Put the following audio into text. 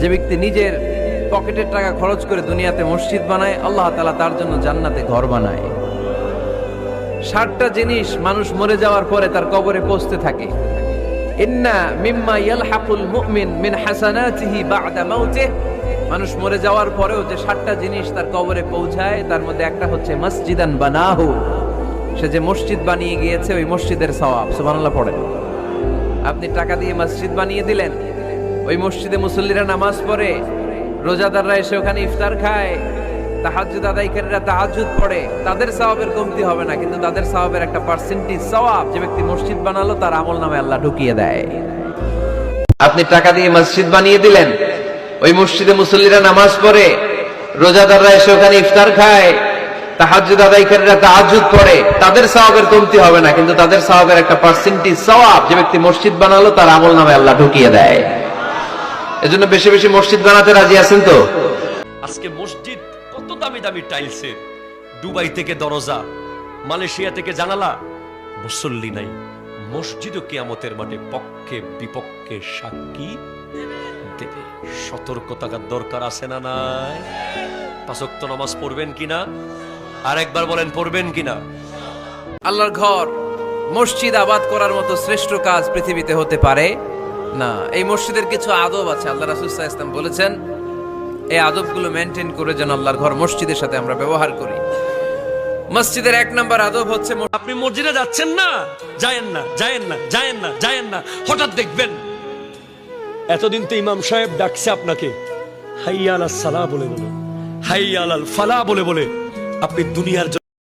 যে ব্যক্তি নিজের পকেটের টাকা খরচ করে দুনিয়াতে মসজিদ বানায়, আল্লাহ তাআলা তার জন্য জান্নাতে ঘর বানায়। 60টা জিনিস মানুষ মরে যাওয়ার পরে তার কবরে পৌঁছতে থাকে। ইন্না মিম্মা ইয়ালহাকুল মুমিন মিন হাসানাতিহি বা'দা মাউতিহি, মানুষ মরে যাওয়ার পরেও যে 60টা জিনিস তার কবরে পৌঁছায়, তার মধ্যে একটা হচ্ছে মসজিদান বানাহু, সে যে মসজিদ বানিয়ে গিয়েছে ওই মসজিদের সওয়াব। সুবহানাল্লাহ পড়েন। আপনি টাকা দিয়ে মসজিদ বানিয়ে দিলেন, ওই মসজিদে মুসল্লিরা নামাজ পড়ে, রোজাদাররা এসে ওখানে ইফতার খায়, তাহাজ্জুদ আদায়কারীরা তাহাজ্জুদ পড়ে, তাদের সওয়াবের কমতি হবে না, কিন্তু তাদের সওয়াবের একটা পার্সেন্টেজ সওয়াব যে ব্যক্তি মসজিদ বানালো তার আমলনামায় আল্লাহ ঢুকিয়ে দেয়। আপনি টাকা দিয়ে মসজিদ বানিয়ে দিলেন, ওই মসজিদে মুসল্লিরা নামাজ পড়ে, রোজাদাররা এসে ওখানে ইফতার খায়, তাহাজ্জুদ আদায়কারীরা তাহাজ্জুদ পড়ে, তাদের সওয়াবের কমতি হবে না, কিন্তু তাদের সওয়াবের একটা পার্সেন্টেজ সওয়াব যে ব্যক্তি মসজিদ বানালো তার আমলনামায় আল্লাহ ঢুকিয়ে দেয়। এজন্য বেশি বেশি মসজিদ বানাতে রাজি আছেন তো? আজকে মসজিদ কত দামি দামি টাইলসের, দুবাই থেকে দরজা, মালয়েশিয়া থেকে জানালা, মুসল্লি নাই। মসজিদও কিয়ামতের মাঠে পক্ষে বিপক্ষে সাক্ষী দেবে। সতর্ক থাকার দরকার আছে না নাই? 5 ওয়াক্ত নামাজ পড়বেন কিনা? আর একবার বলেন, পড়বেন কিনা? আল্লাহর ঘর মসজিদ আবাদ করার মতো শ্রেষ্ঠ কাজ পৃথিবীতে হতে পারে না। এই মসজিদের কিছু আদব আছে, আল্লাহ রাসূল সাল্লাল্লাহু আলাইহি ওয়াসাল্লাম বলেছেন এই আদবগুলো মেনটেন করে যেন আল্লাহর ঘর মসজিদের সাথে আমরা ব্যবহার করি। মসজিদের 1 নম্বর আদব হচ্ছে, আপনি মসজিদে যাচ্ছেন না, যায়েন না, যায়েন না, যায়েন না, যায়েন না, হঠাৎ দেখবেন এতদিন তো ইমাম সাহেব ডাকছে আপনাকে হাইয়া আলাস সালাহ বলে বলে, হাইয়া আলাল ফালাহ বলে বলে, আপনি দুনিয়ার